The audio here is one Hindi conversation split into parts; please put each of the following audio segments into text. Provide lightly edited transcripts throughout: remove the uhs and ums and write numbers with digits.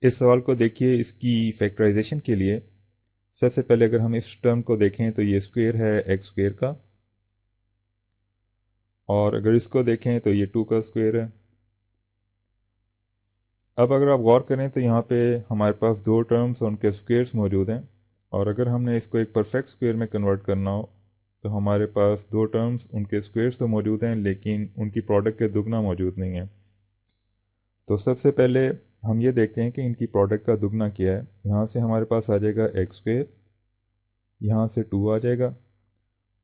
इस सवाल को देखिए, इसकी फैक्टराइजेशन के लिए सबसे पहले अगर हम इस टर्म को देखें तो ये स्क्वायर है एक्स स्क्वायर का, और अगर इसको देखें तो ये 2 का स्क्वायर है। अब अगर आप गौर करें तो यहाँ पे हमारे पास दो टर्म्स और उनके स्क्वायर्स मौजूद हैं, और अगर हमने इसको एक परफेक्ट स्क्वायर में कन्वर्ट करना हो तो हमारे पास दो टर्म्स उनके स्क्वायर्स तो मौजूद हैं लेकिन उनकी प्रोडक्ट के दुगना मौजूद नहीं है। तो सबसे पहले हम ये देखते हैं कि इनकी प्रोडक्ट का दुगना क्या है। यहाँ से हमारे पास आ जाएगा एक्स स्क्वायर, यहाँ से 2 आ जाएगा,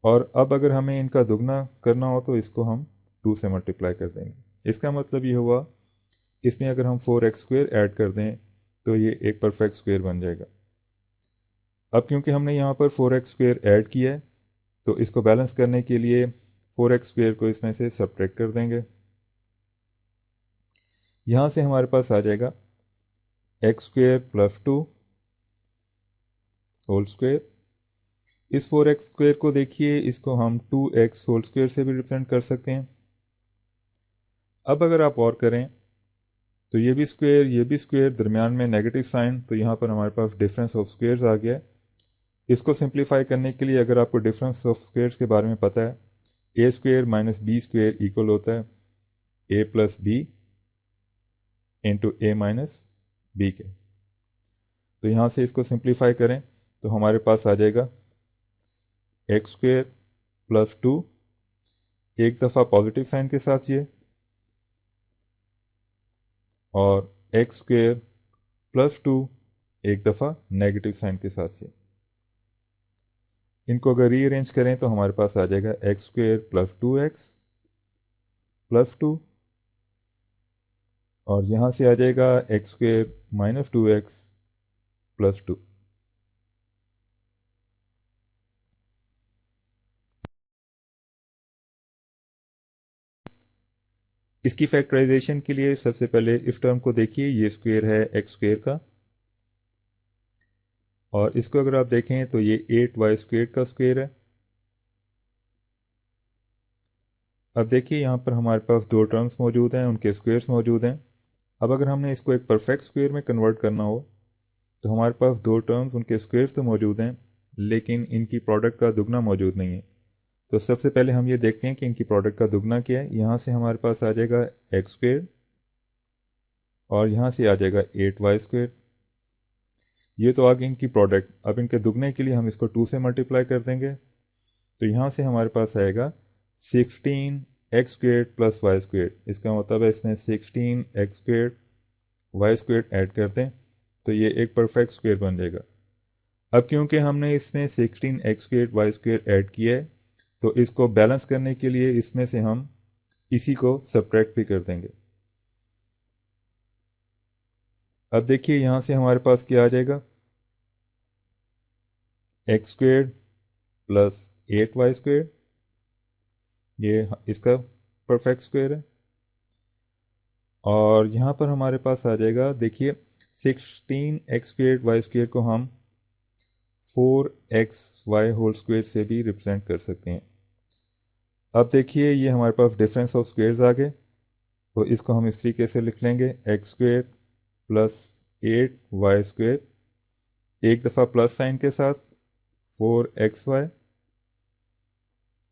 और अब अगर हमें इनका दुगना करना हो तो इसको हम 2 से मल्टीप्लाई कर देंगे। इसका मतलब ये हुआ, इसमें अगर हम 4x स्क्वायर ऐड कर दें तो ये एक परफेक्ट स्क्वायर बन जाएगा। अब क्योंकि हमने यहाँ पर 4x स्क्वायर ऐड किया है तो इसको बैलेंस करने के लिए 4x स्क्वायर को इसमें से सब्ट्रैक्ट कर देंगे। यहाँ से हमारे पास आ जाएगा x square plus 2 whole square. इस 4x स्क्वायर को देखिए, इसको हम 2x होल स्क्वायर से भी रिप्रेजेंट कर सकते हैं। अब अगर आप और करें तो ये भी स्क्वायर, दरमियान में नेगेटिव साइन, तो यहाँ पर हमारे पास डिफरेंस ऑफ स्क्वायर्स आ गया है। इसको सिंप्लीफाई करने के लिए अगर आपको डिफरेंस ऑफ स्क्वायर्स के बारे में पता है, A square minus B square equal होता है A plus B into A minus B के। तो यहाँ से इसको सिंप्लीफाई करें तो हमारे पास आ जाएगा एक्स स्क्वायर प्लस 2, एक दफ़ा पॉजिटिव साइन के साथ ये, और एक्स स्क्वायर प्लस 2 एक दफ़ा नेगेटिव साइन के साथ ये। इनको अगर रीअरेंज करें तो हमारे पास आ जाएगा x square plus 2x plus 2, और यहाँ से आ जाएगा x square minus 2x plus 2। इसकी फैक्टराइजेशन के लिए सबसे पहले इस टर्म को देखिए, ये स्क्वायर है एक्स स्क्वायर का, और इसको अगर आप देखें तो ये 8y स्क्वायर का स्क्वायर है। अब देखिए यहाँ पर हमारे पास दो टर्म्स मौजूद हैं, उनके स्क्वायर्स मौजूद हैं। अब अगर हमने इसको एक परफेक्ट स्क्वायर में कन्वर्ट करना हो तो हमारे पास दो टर्म्स उनके स्क्वायर्स तो मौजूद हैं लेकिन इनकी प्रोडक्ट का दुगना मौजूद नहीं है। तो सबसे पहले हम ये देखते हैं कि इनकी प्रोडक्ट का दुगना क्या है। यहाँ से हमारे पास आ जाएगा एक्स स्क्वायर, और यहाँ से आ जाएगा 8y स्क्वायर। ये तो आ गई इनकी प्रोडक्ट। अब इनके दुगने के लिए हम इसको 2 से मल्टीप्लाई कर देंगे, तो यहाँ से हमारे पास आएगा 16x square plus Y square. इसका मतलब है इसमें 16x square Y square add कर दें तो ये एक परफेक्ट स्क्वायर बन जाएगा। अब क्योंकि हमने इसमें 16x square Y square add किया है तो इसको बैलेंस करने के लिए इसमें से हम इसी को सब्ट्रैक्ट भी कर देंगे। अब देखिए यहाँ से हमारे पास क्या आ जाएगा, x square plus 8y square, ये इसका परफेक्ट स्क्वायर है। और यहाँ पर हमारे पास आ जाएगा, देखिए 16x स्क्वायर वाई स्क्वायर को हम 4xy होल स्क्वायर से भी रिप्रेजेंट कर सकते हैं। अब देखिए ये हमारे पास डिफरेंस ऑफ स्क्वायर्स आ गए, तो इसको हम इस तरीके से लिख लेंगे, x square plus 8y square, एक दफ़ा प्लस साइन के साथ 4xy,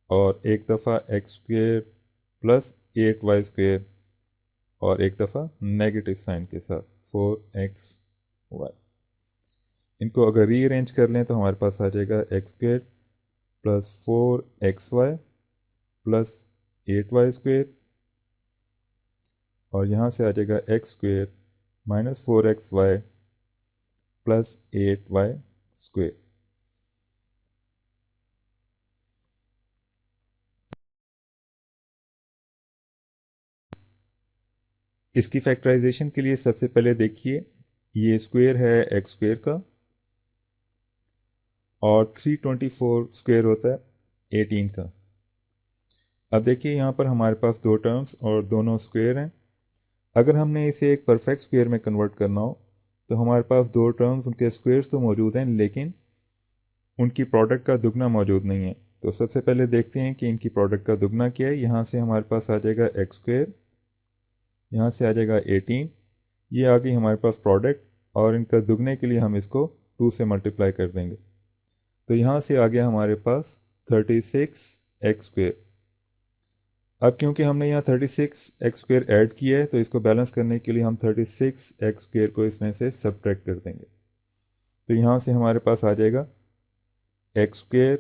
और एक दफ़ा x square plus 8y square, और एक दफ़ा नेगेटिव साइन के साथ 4xy। इनको अगर रीअरेंज कर लें तो हमारे पास आ जाएगा x square plus 4xy plus 8y square, और यहाँ से आ जाएगा x square minus 4xy plus 8y square. इसकी फैक्टराइजेशन के लिए सबसे पहले देखिए, ये स्क्वायर है एक्स स्क्वायर का, और 324 स्क्वायर होता है 18 का। अब देखिए यहाँ पर हमारे पास दो टर्म्स और दोनों स्क्वायर हैं। अगर हमने इसे एक परफेक्ट स्क्वायर में कन्वर्ट करना हो तो हमारे पास दो टर्म्स उनके स्क्वायर्स तो मौजूद हैं लेकिन उनकी प्रोडक्ट का दुगना मौजूद नहीं है। तो सबसे पहले देखते हैं कि इनकी प्रोडक्ट का दुगना क्या है। यहाँ से हमारे पास आ जाएगा एक्स स्क्वायर, यहाँ से आ जाएगा 18, ये आ गई हमारे पास प्रोडक्ट। और इनका दुगने के लिए हम इसको 2 से मल्टीप्लाई कर देंगे। तो यहाँ से आ गया हमारे पास 36x²। अब क्योंकि हमने यहाँ 36x² ऐड किया है तो इसको बैलेंस करने के लिए हम 36x² को इसमें से सब्ट्रैक्ट कर देंगे। तो यहाँ से हमारे पास आ जाएगा x²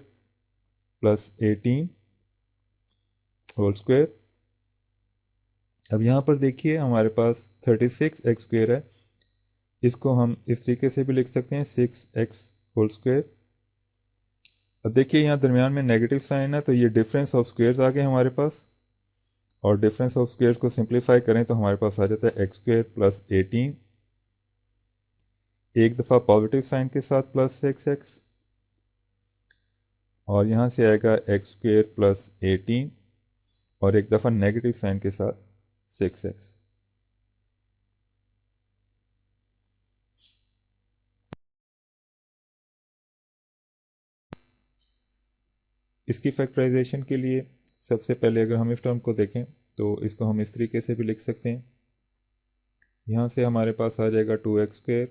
प्लस 18 होल स्क्वायर। अब यहाँ पर देखिए हमारे पास 36x² है, इसको हम इस तरीके से भी लिख सकते हैं 6x होल स्क्वायर। अब देखिए यहाँ दरमियान में नेगेटिव साइन है तो ये डिफरेंस ऑफ स्क्वेयर्स आ गए हमारे पास, और डिफरेंस ऑफ स्क्वेयर्स को सिंप्लीफाई करें तो हमारे पास आ जाता है x² प्लस 18, एक दफ़ा पॉजिटिव साइन के साथ प्लस 6x, और यहाँ से आएगा x² प्लस 18 और एक दफ़ा नेगेटिव साइन के साथ 6x। इसकी फैक्टराइजेशन के लिए सबसे पहले अगर हम इस टर्म को देखें तो इसको हम इस तरीके से भी लिख सकते हैं। यहाँ से हमारे पास आ जाएगा 2x²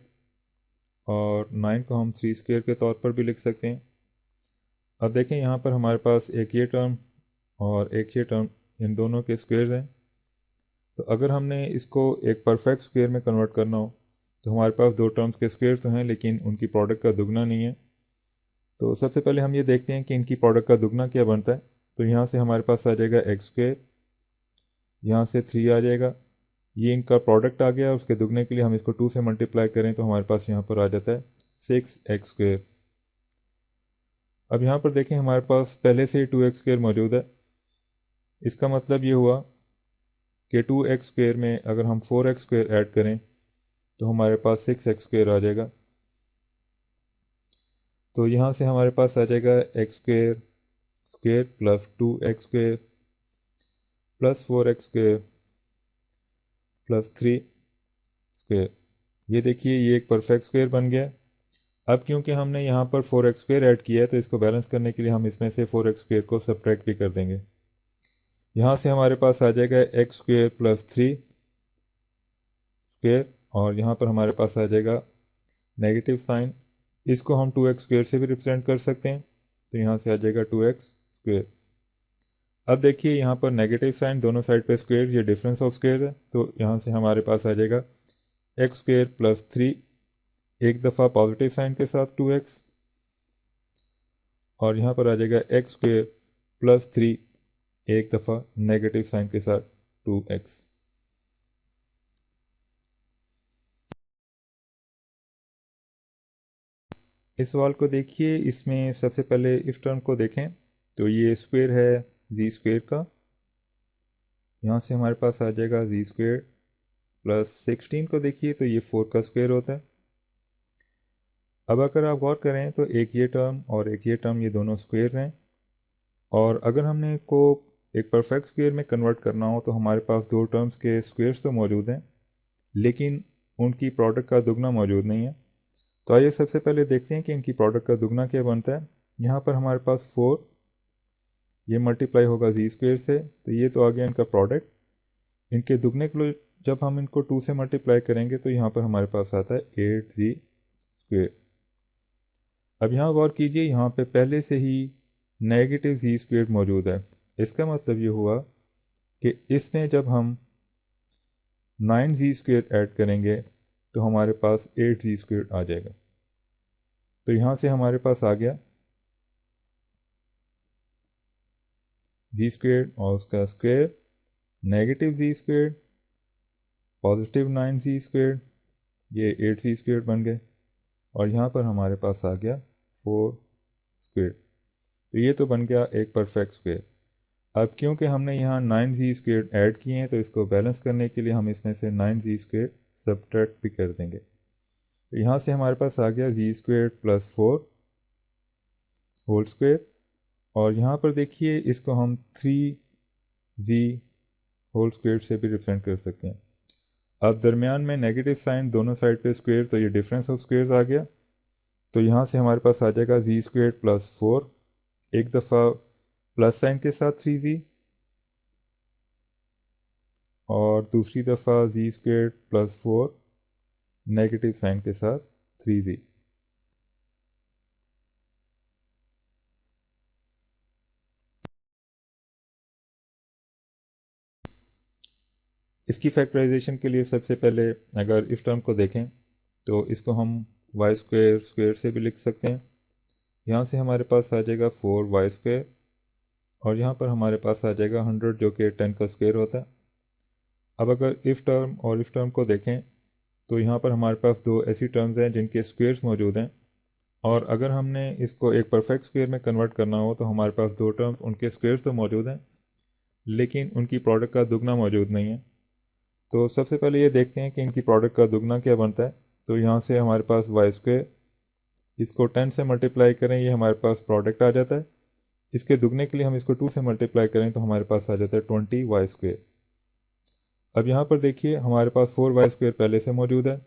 और 9 को हम 3² के तौर पर भी लिख सकते हैं। अब देखें यहाँ पर हमारे पास एक ये टर्म और एक ये टर्म, इन दोनों के स्क्वेयर हैं। तो अगर हमने इसको एक परफेक्ट स्क्वेयर में कन्वर्ट करना हो तो हमारे पास दो टर्म्स के स्क्वेयर तो हैं लेकिन उनकी प्रोडक्ट का दुगना नहीं है। तो सबसे पहले हम ये देखते हैं कि इनकी प्रोडक्ट का दुगना क्या बनता है। तो यहाँ से हमारे पास आ जाएगा x², यहाँ से 3 आ जाएगा, ये इनका प्रोडक्ट आ गया। उसके दुगने के लिए हम इसको 2 से मल्टीप्लाई करें तो हमारे पास यहाँ पर आ जाता है 6x²। अब यहाँ पर देखें हमारे पास पहले से ही 2x² मौजूद है, इसका मतलब ये हुआ कि 2x² में अगर हम 4x² ऐड करें तो हमारे पास 6x² आ जाएगा। तो यहाँ से हमारे पास आ जाएगा x² plus 2x² plus 4x² plus 3 ये देखिए ये एक परफेक्ट स्क्वेयर बन गया। अब क्योंकि हमने यहाँ पर 4x² ऐड किया है तो इसको बैलेंस करने के लिए हम इसमें से 4x² को सब्ट्रैक्ट भी कर देंगे। यहाँ से हमारे पास आ जाएगा x² प्लस 3 स्क्वेयर और यहाँ पर हमारे पास आ जाएगा नेगेटिव साइन, इसको हम 2x² से भी रिप्रेजेंट कर सकते हैं। तो यहाँ से आ जाएगा 2x²। अब देखिए यहाँ पर नेगेटिव साइन, दोनों साइड पे स्क्वेयर, ये डिफरेंस ऑफ स्क्वेयर है। तो यहाँ से हमारे पास आ जाएगा x² प्लस 3, एक दफ़ा पॉजिटिव साइन के साथ 2x, और यहाँ पर आ जाएगा x² प्लस 3, एक दफ़ा नेगेटिव साइन के साथ 2x। इस सवाल को देखिए, इसमें सबसे पहले इस टर्म को देखें तो ये स्क्वेयर है z² का, यहाँ से हमारे पास आ जाएगा z² प्लस 16 को देखिए तो ये 4 का स्क्वेयर होता है। अब अगर आप गौर करें तो एक ये टर्म और एक ये टर्म, ये दोनों स्क्वेयर्स हैं, और अगर हमने इसको एक परफेक्ट स्क्वेयर में कन्वर्ट करना हो तो हमारे पास दो टर्म्स के स्क्वेयर्स तो मौजूद हैं लेकिन उनकी प्रोडक्ट का दुगना मौजूद नहीं है। तो आइए सबसे पहले देखते हैं कि इनकी प्रोडक्ट का दुगना क्या बनता है। यहाँ पर हमारे पास 4, ये मल्टीप्लाई होगा z² से, तो ये तो आ गया इनका प्रोडक्ट। इनके दुगने के लिए जब हम इनको 2 से मल्टीप्लाई करेंगे तो यहाँ पर हमारे पास आता है 8z²। अब यहाँ गौर कीजिए, यहाँ पे पहले से ही नेगेटिव z² मौजूद है। इसका मतलब ये हुआ कि इसमें जब हम 9z² ऐड करेंगे तो हमारे पास 8z² आ जाएगा। तो यहाँ से हमारे पास आ गया z² और उसका square, negative z², positive 9z², ये 8z² बन गए, और यहाँ पर हमारे पास आ गया 4²। तो ये तो बन गया एक परफेक्ट स्क्वेयर। अब क्योंकि हमने यहाँ 9z² ऐड किए हैं तो इसको बैलेंस करने के लिए हम इसमें से 9z² सब्ट्रैक्ट भी कर देंगे। तो यहाँ से हमारे पास आ गया z² प्लस 4 होल स्क्वेयर, और यहाँ पर देखिए इसको हम 3z होल स्क्वेयर से भी रिप्रेजेंट कर सकते हैं। अब दरमियान में नेगेटिव साइन, दोनों साइड पे स्क्वेयर, तो ये डिफरेंस ऑफ स्क्वेयर्स आ गया। तो यहाँ से हमारे पास आ जाएगा z² प्लस 4, एक दफ़ा प्लस साइन के साथ 3z, और दूसरी दफ़ा z² प्लस 4 नेगेटिव साइन के साथ 3z। इसकी फैक्टराइजेशन के लिए सबसे पहले अगर इस टर्म को देखें तो इसको हम वाई स्क्वेयर स्क्वेयर से भी लिख सकते हैं। यहाँ से हमारे पास आ जाएगा 4y स्क्वेयर और यहाँ पर हमारे पास आ जाएगा 100 जो कि 10 का स्क्वेयर होता है। अब अगर इस टर्म और इस टर्म को देखें तो यहाँ पर हमारे पास दो ऐसी टर्म्स हैं जिनके स्क्वेयर्स मौजूद हैं, और अगर हमने इसको एक परफेक्ट स्क्वेयर में कन्वर्ट करना हो तो हमारे पास दो टर्म्स उनके स्क्वेयर्स तो मौजूद हैं लेकिन उनकी प्रोडक्ट का दुगना मौजूद नहीं है। तो सबसे पहले ये देखते हैं कि इनकी प्रोडक्ट का दुगना क्या बनता है। तो यहाँ से हमारे पास वाई स्क्वेयर, इसको 10 से मल्टीप्लाई करें, ये हमारे पास प्रोडक्ट आ जाता है। इसके दुगने के लिए हम इसको 2 से मल्टीप्लाई करें तो हमारे पास आ जाता है 20y स्क्वेयर। अब यहाँ पर देखिए हमारे पास 4y स्क्वेयर पहले से मौजूद है।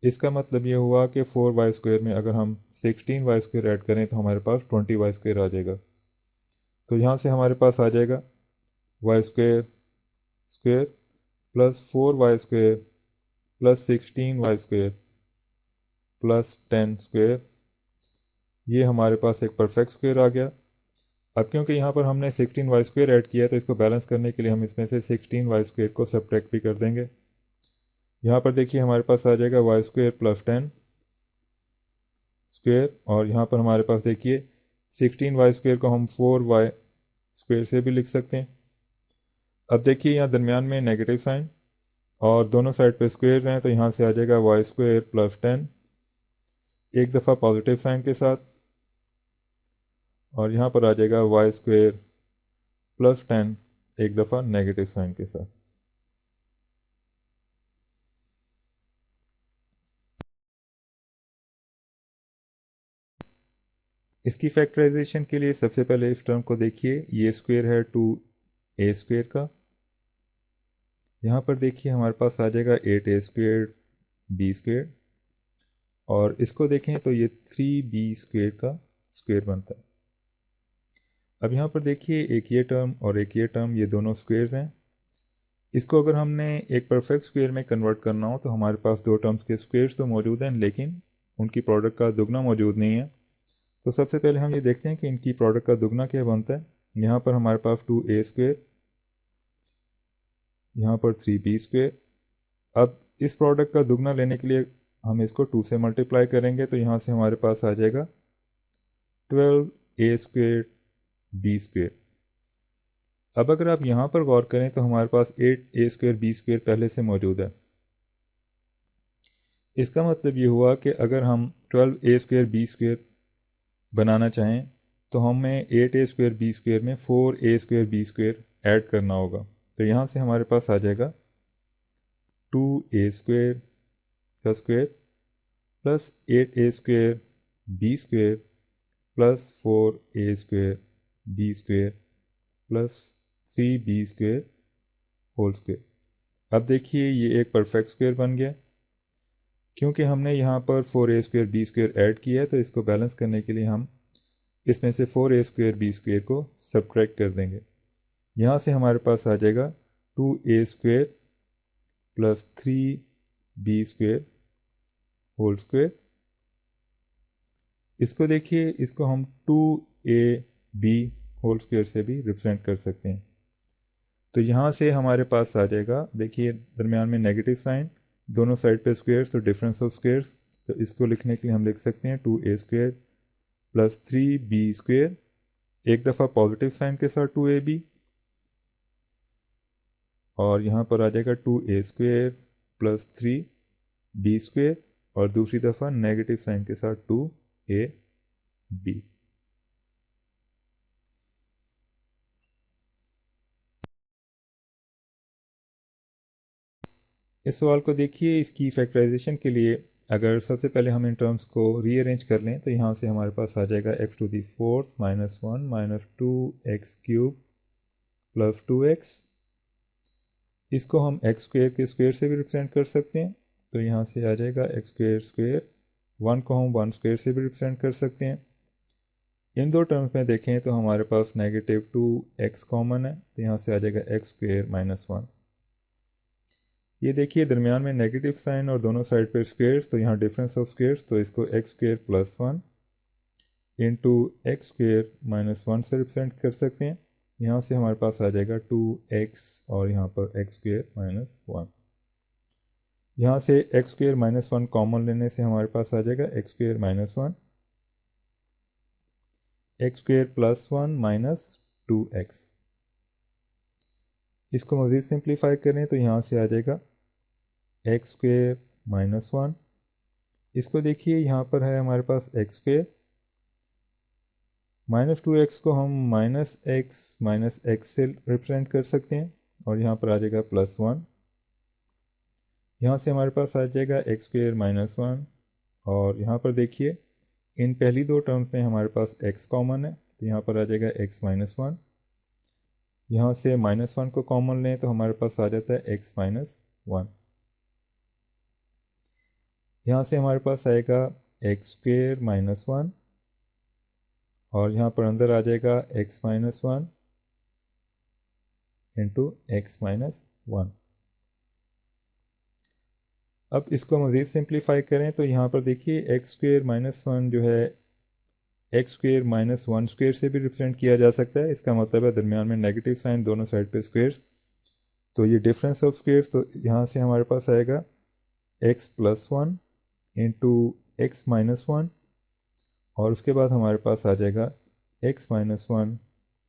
इसका मतलब ये हुआ कि 4y स्क्वेयर में अगर हम 16y स्क्वेयर ऐड करें तो हमारे पास 20y स्क्वेयर आ जाएगा। तो यहाँ से हमारे पास आ जाएगा y square square plus 4y square plus 16y square plus 10 square, ये हमारे पास एक परफेक्ट स्क्वेयर आ गया। अब क्योंकि यहाँ पर हमने 16y स्क्वेयर ऐड किया है तो इसको बैलेंस करने के लिए हम इसमें से 16y स्क्वेयर को सब्ट्रैक्ट भी कर देंगे। यहाँ पर देखिए हमारे पास आ जाएगा y स्क्वेयर प्लस 10 स्क्वेयर, और यहाँ पर हमारे पास देखिए 16y स्क्वेयर को हम 4y स्क्वेयर से भी लिख सकते हैं। अब देखिए यहाँ दरमियान में नेगेटिव साइन और दोनों साइड पे स्क्वेयर हैं तो यहाँ से आ जाएगा y स्क्वेयर प्लस 10 एक दफ़ा पॉजिटिव साइन के साथ, और यहाँ पर आ जाएगा y स्क्वेयर प्लस 10 एक दफ़ा नेगेटिव साइन के साथ। इसकी फैक्टराइजेशन के लिए सबसे पहले इस टर्म को देखिए, ये स्क्वेयर है 2a स्क्वेयर का। यहाँ पर देखिए हमारे पास आ जाएगा 8a स्क्वेयर b स्क्वेयर, और इसको देखें तो ये 3b स्क्वेयर का स्क्वेयर बनता है। अब यहाँ पर देखिए एक ये टर्म और एक ये टर्म, ये दोनों स्क्वेयर्स हैं। इसको अगर हमने एक परफेक्ट स्क्वेयर में कन्वर्ट करना हो तो हमारे पास दो टर्म्स के स्क्वेयर्स तो मौजूद हैं लेकिन उनकी प्रोडक्ट का दुगना मौजूद नहीं है। तो सबसे पहले हम ये देखते हैं कि इनकी प्रोडक्ट का दुगना क्या बनता है। यहाँ पर हमारे पास 2a स्क्वेयर, यहाँ पर 3b स्क्वेयर। अब इस प्रोडक्ट का दुगना लेने के लिए हम इसको 2 से मल्टीप्लाई करेंगे तो यहाँ से हमारे पास आ जाएगा 12a स्क्वेयर b स्क्वेयर। अब अगर आप यहाँ पर गौर करें तो हमारे पास 8a स्क्वेयर b स्क्वेयर पहले से मौजूद है। इसका मतलब ये हुआ कि अगर हम 12a स्क्वेयर b स्क्वेयर बनाना चाहें तो हमें 8a स्क्वेयर b स्क्वेयर में 4a square b square add करना होगा। तो यहाँ से हमारे पास आ जाएगा 2a स्क्वेयर का square plus 8a square b square plus 4a square b square plus 3b square whole square. अब देखिए ये एक परफेक्ट स्क्वेयर बन गया। क्योंकि हमने यहाँ पर 4a square b square add किया है तो इसको बैलेंस करने के लिए हम इसमें से 4a स्क्वेयर b स्क्वेयर को सब्ट्रैक्ट कर देंगे। यहाँ से हमारे पास आ जाएगा 2a square plus 3b square whole square. इसको देखिए, इसको हम 2ab होल स्क्वेयर से भी रिप्रेजेंट कर सकते हैं। तो यहाँ से हमारे पास आ जाएगा, देखिए दरमियान में नेगेटिव साइन, दोनों साइड पे स्क्वेयर्स तो डिफरेंस ऑफ स्क्वेयर्स। तो इसको लिखने के लिए हम लिख सकते हैं 2a square plus 3b square, एक दफ़ा पॉजिटिव साइन के साथ 2ab, और यहाँ पर आ जाएगा 2a square plus 3b square, और दूसरी दफ़ा नेगेटिव साइन के साथ 2ab। इस सवाल को देखिए, इसकी फैक्टराइजेशन के लिए अगर सबसे पहले हम इन टर्म्स को रीअरेंज कर लें तो यहाँ से हमारे पास आ जाएगा x to the fourth minus 1 minus 2x cube plus 2x। इसको हम x स्क्वेयर के स्क्वेयर से भी रिप्रेजेंट कर सकते हैं। तो यहाँ से आ जाएगा x स्क्वेयर स्क्वेयर, 1 को हम 1 स्क्वेयर से भी रिप्रेजेंट कर सकते हैं। इन दो टर्म्स में देखें तो हमारे पास नेगेटिव 2x कॉमन है तो यहाँ से आ जाएगा x स्क्वेयर माइनस 1। ये देखिए दरमियान में नेगेटिव साइन और दोनों साइड पे स्क्वेयर्स, तो यहाँ डिफरेंस ऑफ स्क्वेयर्स, तो इसको x square plus one into x square minus one से रिप्रेजेंट कर सकते हैं। यहाँ से हमारे पास आ जाएगा 2x और यहाँ पर एक्स स्क्वेयर माइनस वन। यहाँ से x square minus one common लेने से हमारे पास आ जाएगा x square minus one, x square plus one minus 2x। इसको मज़ीद सिंप्लीफाई करें तो यहाँ से आ जाएगा एक्स स्क्वेयर माइनस वन। इसको देखिए यहाँ पर है हमारे पास एक्स स्क्वेयर, माइनस 2x को हम माइनस एक्स से रिप्रेजेंट कर सकते हैं और यहाँ पर आ जाएगा प्लस वन। यहाँ से हमारे पास आ जाएगा एक्स स्क्वेयर माइनस वन और यहाँ पर देखिए इन पहली दो टर्म्स में हमारे पास x कॉमन है, तो यहाँ पर आ जाएगा x माइनस वन। यहाँ से माइनस वन को कॉमन लें तो हमारे पास आ जाता है x माइनस वन। यहाँ से हमारे पास आएगा एक्स स्क्वेयर माइनस वन और यहाँ पर अंदर आ जाएगा x minus one into x minus one. अब इसको मज़ीद सिंप्लीफाई करें तो यहाँ पर देखिए एक्स स्क्वेयर माइनस वन जो है x square minus one square से भी रिप्रेजेंट किया जा सकता है। इसका मतलब है दरमियान में नेगेटिव साइन, दोनों साइड पे स्क्वेयर्स, तो ये डिफरेंस ऑफ स्क्वेयर्स, तो यहाँ से हमारे पास आएगा x plus one into x minus one और उसके बाद हमारे पास आ जाएगा x minus one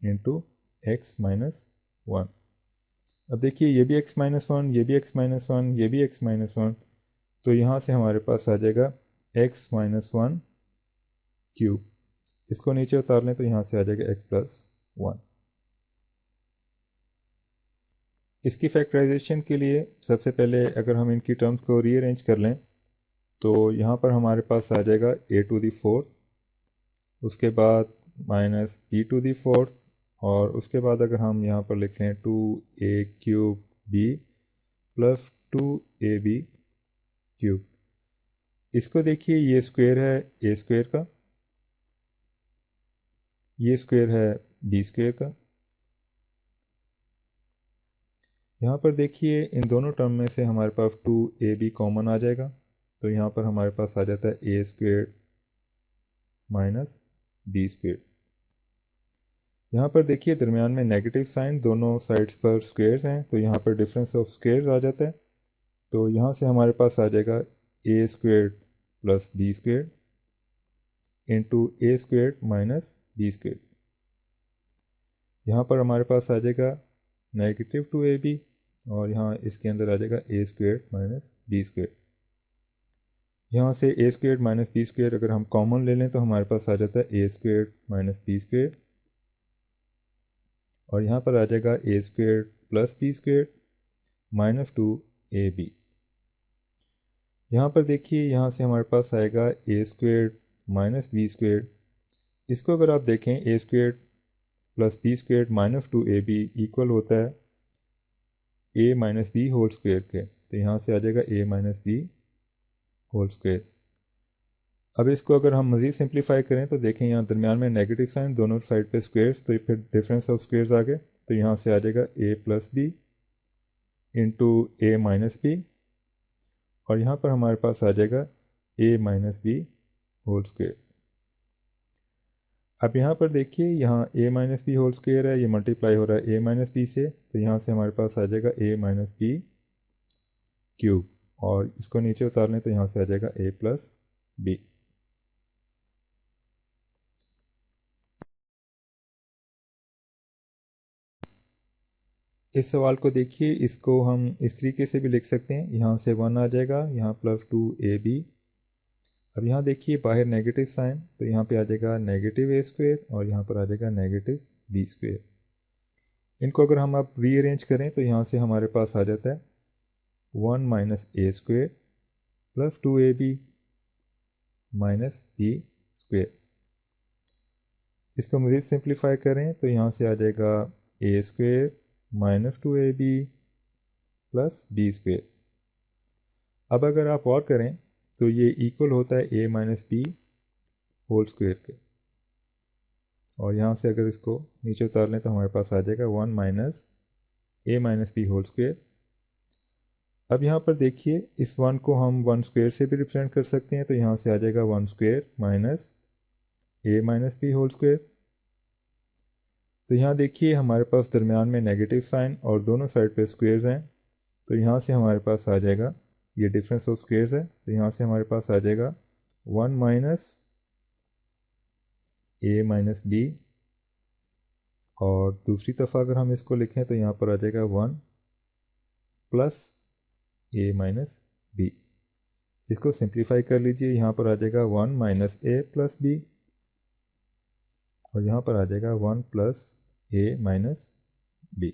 into x minus one. अब देखिए ये भी एक्स माइनस वन, ये भी एक्स माइनस वन, ये भी एक्स माइनस वन, तो यहाँ से हमारे पास आ जाएगा एक्स माइनस वन क्यूब। इसको नीचे उतार लें तो यहाँ से आ जाएगा एक्स प्लस वन। इसकी फैक्टराइजेशन के लिए सबसे पहले अगर हम इनकी टर्म्स को रीअरेंज कर लें तो यहाँ पर हमारे पास आ जाएगा a टू दी फोर्थ, उसके बाद minus b to the fourth और उसके बाद अगर हम यहाँ पर लिख लें 2a cube b plus 2ab cube. इसको देखिए ये स्क्वायर है a स्क्वायर का, ये स्क्वायर है b स्क्वायर का। यहाँ पर देखिए इन दोनों टर्म में से हमारे पास 2ab कॉमन आ जाएगा, तो यहाँ पर हमारे पास आ जाता है a square minus b square. यहाँ पर देखिए दरमियान में नेगेटिव साइन, दोनों साइड्स पर स्क्वेयर्स हैं, तो यहाँ पर डिफरेंस ऑफ स्क्वेयर्स आ जाता है। तो यहाँ से हमारे पास आ जाएगा a square plus b square into a square minus b square. यहाँ पर हमारे पास आ जाएगा नेगेटिव 2ab और यहाँ इसके अंदर आ जाएगा a square minus b square. यहाँ से a square minus b square अगर हम कॉमन ले लें तो हमारे पास आ जाता है a square minus b square और यहाँ पर आ जाएगा a square plus b square minus 2ab। यहाँ पर देखिए यहाँ से हमारे पास आएगा a square minus b square. इसको अगर आप देखें a square plus b square minus 2ab equal होता है a minus b whole square के, तो यहाँ से आ जाएगा a minus b whole square. अब इसको अगर हम मज़ीद सिंप्लीफाई करें तो देखें यहाँ दरमियान में नेगेटिव साइन, दोनों साइड पे स्क्वेयर्स, तो फिर डिफरेंस ऑफ स्क्वेयर्स आ गए, तो यहाँ से आ जाएगा a plus B into A minus b और यहाँ पर हमारे पास आ जाएगा a minus b whole square. अब यहाँ पर देखिए यहाँ a minus b whole square है, ये मल्टीप्लाई हो रहा है a माइनस बी से, तो यहाँ से हमारे पास आ जाएगा a माइनस बी क्यूब और इसको नीचे उतार लें तो यहाँ से आ जाएगा a प्लस बी। इस सवाल को देखिए, इसको हम इस तरीके से भी लिख सकते हैं, यहाँ से वन आ जाएगा, यहाँ प्लस 2ab। अब यहाँ देखिए बाहर नेगेटिव साइन, तो यहाँ पे आ जाएगा नेगेटिव a स्क्वेयर और यहाँ पर आ जाएगा नेगेटिव b स्क्वेयर। इनको अगर हम अब रीअरेंज करें तो यहाँ से हमारे पास आ जाता है 1 minus a square plus 2ab minus b square. इसको मज़ीद सिंप्लीफाई करें तो यहाँ से आ जाएगा a square minus 2ab plus b square. अब अगर आप और करें तो ये इक्वल होता है a minus b whole square के और यहाँ से अगर इसको नीचे उतार लें तो हमारे पास आ जाएगा 1 minus a minus b whole square अब यहाँ पर देखिए इस वन को हम वन स्क्वेयर से भी रिप्रेजेंट कर सकते हैं, तो यहाँ से आ जाएगा वन स्क्वेयर माइनस ए माइनस बी होल स्क्वेयर। तो यहाँ देखिए हमारे पास दरमियान में नेगेटिव साइन और दोनों साइड पे स्क्वेयर्स हैं, तो यहाँ से हमारे पास आ जाएगा, ये डिफरेंस ऑफ स्क्वेयर्स है, तो यहाँ से हमारे पास आ जाएगा वन माइनस ए माइनस बी, और दूसरी तरफ अगर हम इसको लिखें तो यहाँ पर आ जाएगा वन प्लस ए माइनस बी। इसको सिंप्लीफाई कर लीजिए, यहाँ पर आ जाएगा वन माइनस ए प्लस बी, और यहाँ पर आ जाएगा वन प्लस ए माइनस बी।